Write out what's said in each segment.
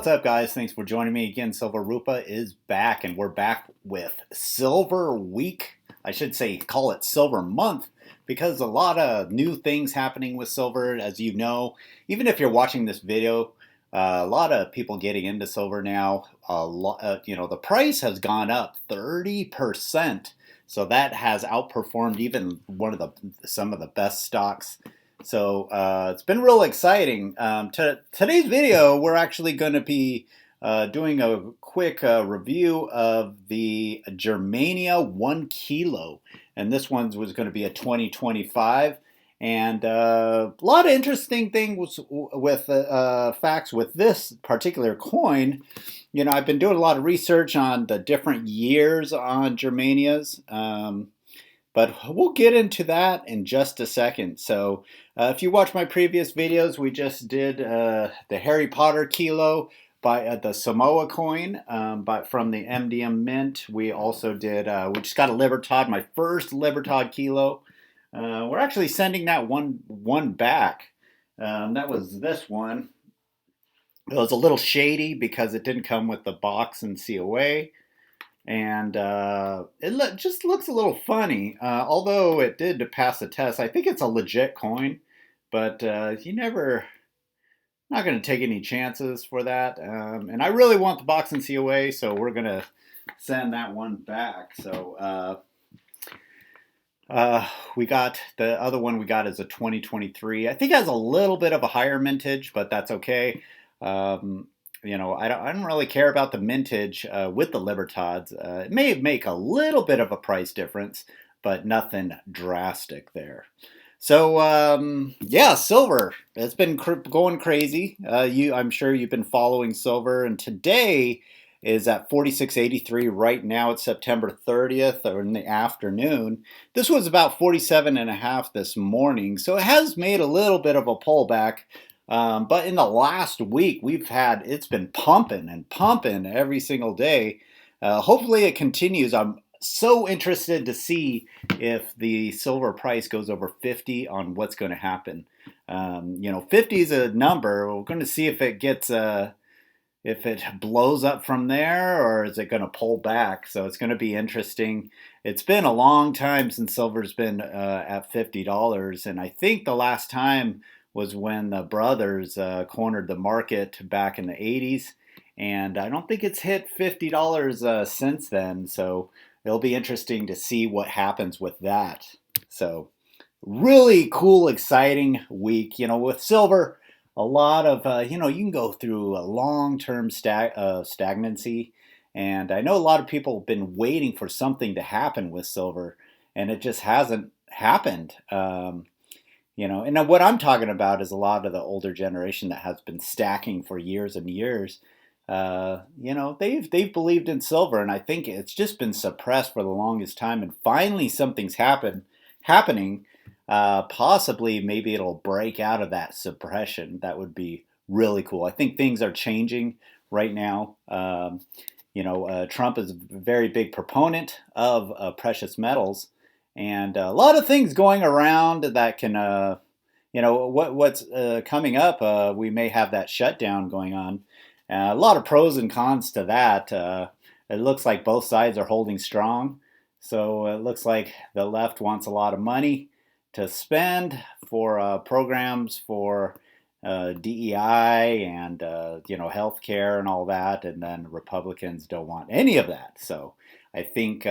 What's up, guys? Thanks for joining me again. Silver Rupa is back, and we're back with Silver Week. I should say, call it Silver Month, because a lot of new things happening with silver, as you know. Even if you're watching this video, a lot of people getting into silver now. The price has gone up 30%, so that has outperformed even some of the best stocks. So it's been real exciting. Today's video, we're actually going to be doing a quick review of the Germania 1 kilo. And this one was going to be a 2025. And a lot of interesting things with facts with this particular coin. You know, I've been doing a lot of research on the different years on Germanias. But we'll get into that in just a second. So if you watch my previous videos, we just did the Harry Potter kilo by the Samoa coin from the MDM Mint. We also did, we just got a Libertad, my first Libertad kilo. We're actually sending that one back. That was this one. It was a little shady because it didn't come with the box and COA. And just looks a little funny, although it did pass the test. I think it's a legit coin, but not going to take any chances for that. And I really want the box and COA, so we're going to send that one back. So we got the other one we got is a 2023. I think it has a little bit of a higher mintage, but that's okay. I don't really care about the mintage with the Libertads. It may make a little bit of a price difference, but nothing drastic there. So, silver. It's been going crazy. I'm sure you've been following silver, and today is at 46.83. Right now it's September 30th, or in the afternoon. This was about 47.5 this morning, so it has made a little bit of a pullback. But in the last week, it's been pumping and pumping every single day. Hopefully it continues. I'm so interested to see if the silver price goes over 50 on what's going to happen. 50 is a number. We're going to see if it gets, if it blows up from there, or is it going to pull back? So it's going to be interesting. It's been a long time since silver's been at $50, and I think the last time was when the brothers cornered the market back in the 80s. And I don't think it's hit $50 since then. So it'll be interesting to see what happens with that. So really cool, exciting week. With silver, a lot of, you can go through a long-term stagnancy. And I know a lot of people have been waiting for something to happen with silver, and it just hasn't happened. And what I'm talking about is a lot of the older generation that has been stacking for years and years. They've believed in silver, and I think it's just been suppressed for the longest time. And finally, something's happening. Possibly, maybe it'll break out of that suppression. That would be really cool. I think things are changing right now. Trump is a very big proponent of precious metals. And a lot of things going around that can, what's coming up, we may have that shutdown going on. A lot of pros and cons to that. It looks like both sides are holding strong. So it looks like the left wants a lot of money to spend for programs for DEI and, healthcare and all that. And then Republicans don't want any of that. So I think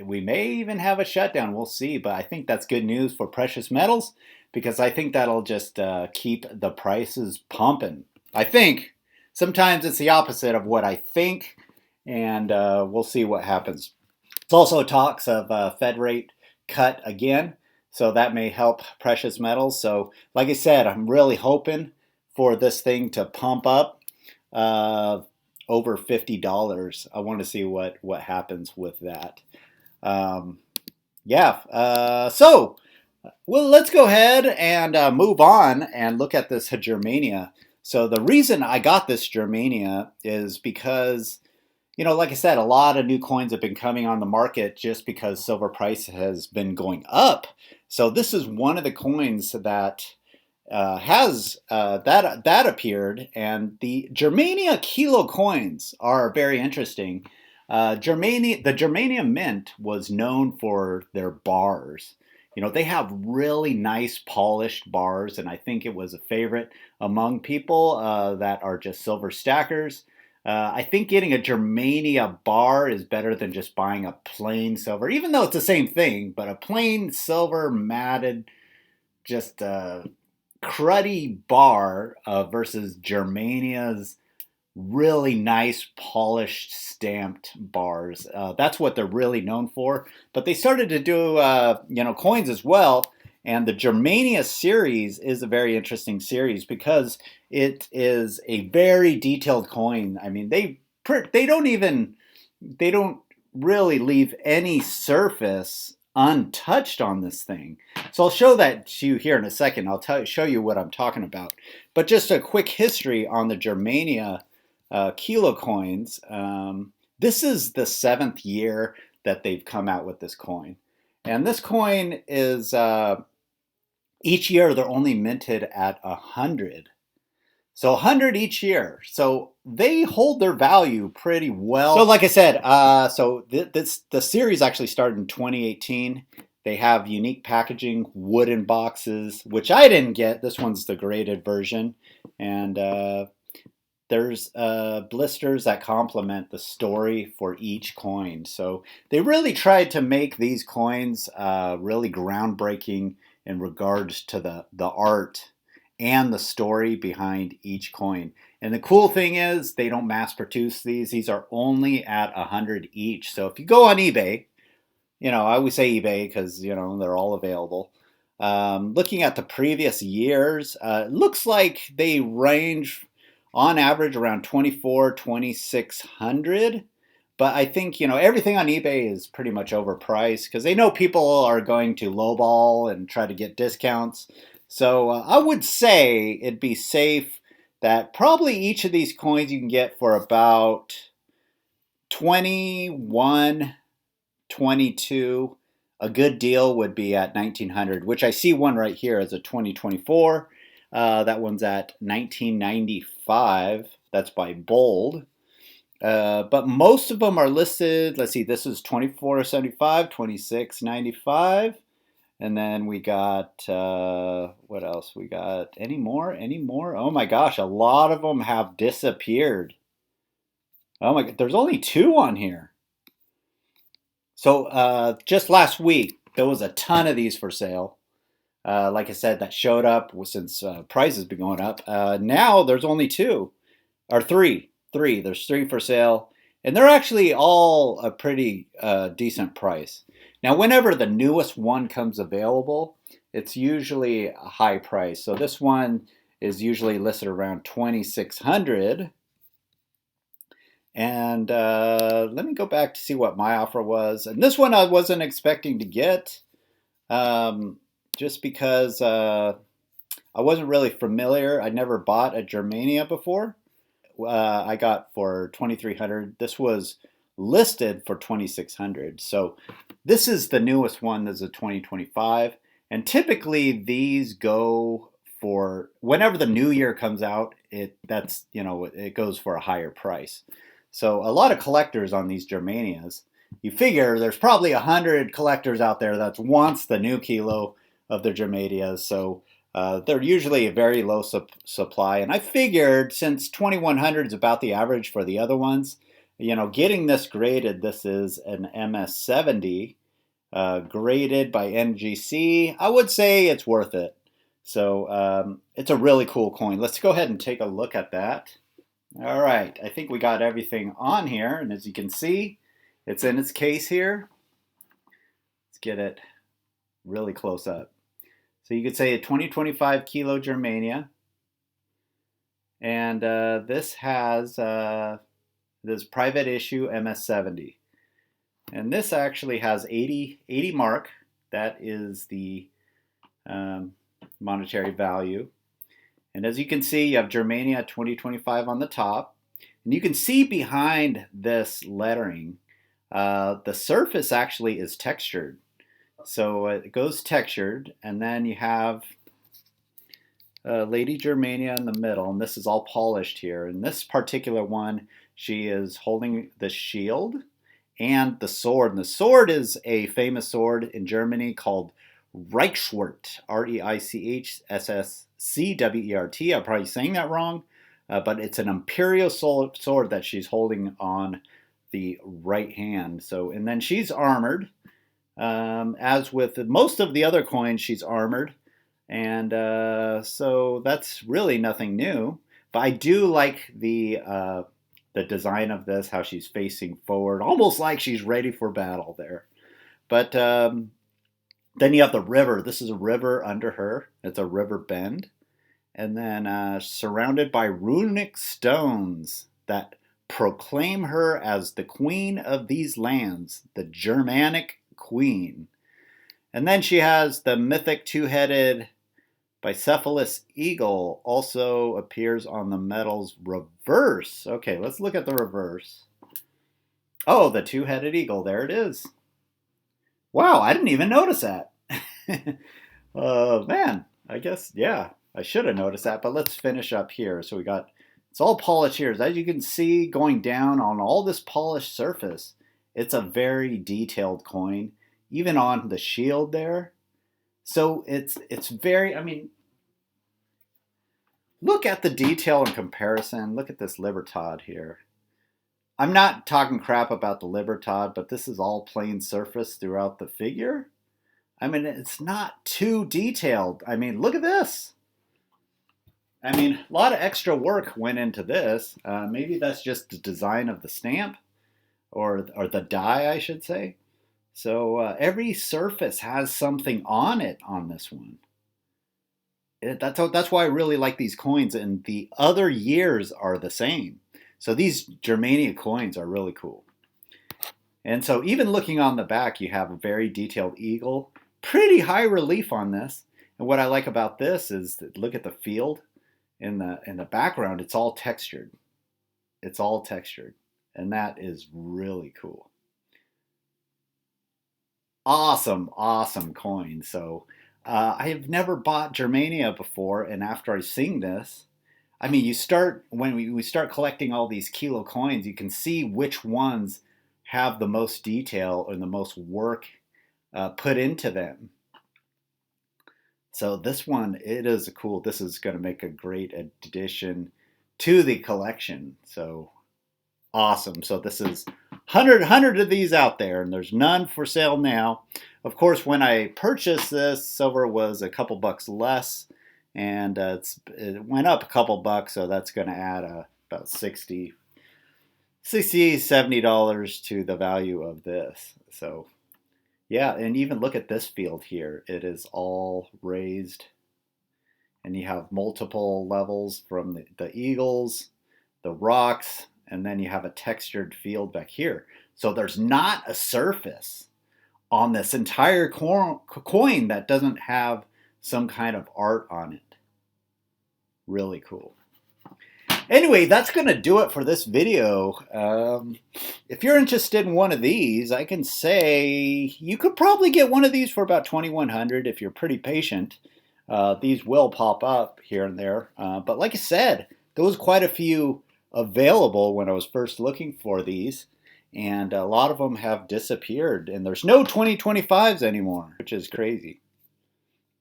we may even have a shutdown. We'll see. But I think that's good news for precious metals, because I think that'll just keep the prices pumping. I think sometimes it's the opposite of what I think, and we'll see what happens. There's also talks of Fed rate cut again, so that may help precious metals. So like I said, I'm really hoping for this thing to pump up over $50. I want to see what happens with that. Let's go ahead and move on and look at this Germania. So the reason I got this Germania is because, like I said, a lot of new coins have been coming on the market just because silver price has been going up. So this is one of the coins that has that appeared, and the Germania kilo coins are very interesting. The Germania Mint was known for their bars. They have really nice polished bars, and I think it was a favorite among people that are just silver stackers. I think getting a Germania bar is better than just buying a plain silver, even though it's the same thing, but a plain silver matted, just cruddy bar versus Germania's really nice polished stamped bars. That's what they're really known for. But they started to do coins as well. And the Germania series is a very interesting series because it is a very detailed coin. I mean, they don't really leave any surface untouched on this thing. So I'll show that to you here in a second. Show you what I'm talking about. But just a quick history on the Germania kilo coins. This is the 7th year that they've come out with this coin. And this coin is, each year they're only minted at 100. So 100 each year. So they hold their value pretty well. So like I said, the series actually started in 2018. They have unique packaging, wooden boxes, which I didn't get. This one's the graded version. And there's blisters that complement the story for each coin. So they really tried to make these coins really groundbreaking in regards to the art and the story behind each coin. And the cool thing is they don't mass produce these. These are only at 100 each. So if you go on eBay, I always say eBay because, they're all available. Looking at the previous years, it looks like they range on average around 2,600. But I think, everything on eBay is pretty much overpriced because they know people are going to lowball and try to get discounts. So I would say it'd be safe that probably each of these coins you can get for about 21, 22. A good deal would be at 1900, which I see one right here as a 2024. That one's at 1995. That's by Bold. But most of them are listed. Let's see, this is 24.75, 26.95. And then we got, what else? We got any more? Any more? Oh my gosh, a lot of them have disappeared. Oh my God, there's only 2 on here. So just last week, there was a ton of these for sale. Like I said, that showed up since prices been going up. Now there's only 2 or 3. There's 3 for sale, and they're actually all a pretty decent price. Now, whenever the newest one comes available, it's usually a high price. So this one is usually listed around 2,600. And let me go back to see what my offer was. And this one I wasn't expecting to get, just because I wasn't really familiar. I never bought a Germania before. I got for 2,300. This was listed for 2,600. So this is the newest one. This is a 2025. And typically these go for whenever the new year comes out, it goes for a higher price. So a lot of collectors on these Germanias. You figure there's probably 100 collectors out there that wants the new kilo of their Germanias. So they're usually a very low supply. And I figured since 2,100 is about the average for the other ones, getting this graded, this is an MS70 graded by NGC. I would say it's worth it. So it's a really cool coin. Let's go ahead and take a look at that. All right, I think we got everything on here, and as you can see, it's in its case here. Let's get it really close up. So you could say a 2025 kilo Germania, and this has this private issue MS70, and this actually has 80 mark. That is the monetary value. And as you can see, you have Germania 2025 on the top. And you can see behind this lettering, the surface actually is textured. So it goes textured, and then you have Lady Germania in the middle, and this is all polished here. In this particular one, she is holding the shield and the sword. And the sword is a famous sword in Germany called Reichsschwert, Reichsschwert. I'm probably saying that wrong, but it's an imperial sword that she's holding on the right hand. So, and then she's armored. As with most of the other coins, she's armored. And so that's really nothing new. But I do like the design of this, how she's facing forward, almost like she's ready for battle there. But then you have the river. This is a river under her. It's a river bend. And then surrounded by runic stones that proclaim her as the queen of these lands, the Germanic queen. And then she has the mythic two-headed bicephalous eagle, also appears on the medal's reverse. Okay, let's look at the reverse. Oh, the two-headed eagle. There it is. Wow, I didn't even notice that. Man, I guess, yeah, I should have noticed that, but let's finish up here. So we got, it's all polished here. As you can see, going down on all this polished surface, it's a very detailed coin, even on the shield there. So it's very, I mean, look at the detail in comparison. Look at this Libertad here. I'm not talking crap about the Libertad, but this is all plain surface throughout the figure. I mean, it's not too detailed. I mean, look at this. I mean, a lot of extra work went into this. Maybe that's just the design of the stamp, or the die, I should say. So every surface has something on it on this one. That's why I really like these coins, and the other years are the same. So these Germania coins are really cool. And so even looking on the back, you have a very detailed eagle. Pretty high relief on this. And what I like about this is that look at the field in the background. It's all textured. It's all textured. And that is really cool. Awesome, awesome coin. So I have never bought Germania before, and after I sing this, I mean, you start when we start collecting all these kilo coins, you can see which ones have the most detail and the most work put into them. So this one, it is cool. This is going to make a great addition to the collection. So awesome. So this is 100 of these out there, and there's none for sale now. Of course, when I purchased this, silver was a couple bucks less, and it went up a couple bucks, so that's going to add about $60, $70 to the value of this. So yeah, and even look at this field here. It is all raised, and you have multiple levels from the eagles, the rocks, and then you have a textured field back here. So there's not a surface on this entire coin that doesn't have some kind of art on it. Really cool. Anyway, that's going to do it for this video. If you're interested in one of these, I can say you could probably get one of these for about $2,100 if you're pretty patient. These will pop up here and there. But like I said, there was quite a few available when I was first looking for these, and a lot of them have disappeared, and there's no 2025s anymore, which is crazy.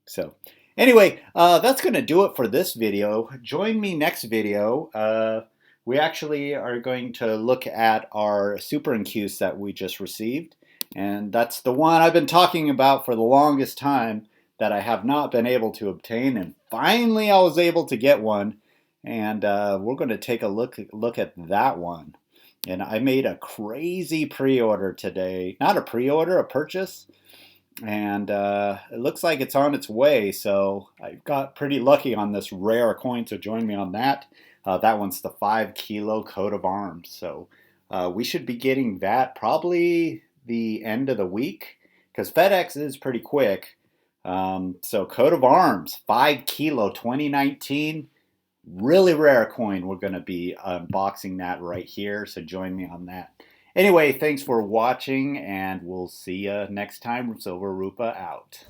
So anyway, that's going to do it for this video. Join me next video. We actually are going to look at our Super Incuse that we just received, and that's the one I've been talking about for the longest time that I have not been able to obtain, and finally I was able to get one. And we're going to take a look at that one. And I made a crazy pre-order today. Not a pre-order, a purchase. And it looks like it's on its way. So I got pretty lucky on this rare coin. So join me on that. That one's the 5 kilo coat of arms. So we should be getting that probably the end of the week, because FedEx is pretty quick. So coat of arms, 5 kilo, 2019. Really rare coin. We're going to be unboxing that right here, so join me on that. Anyway, thanks for watching, and we'll see you next time. Silver Rupa out.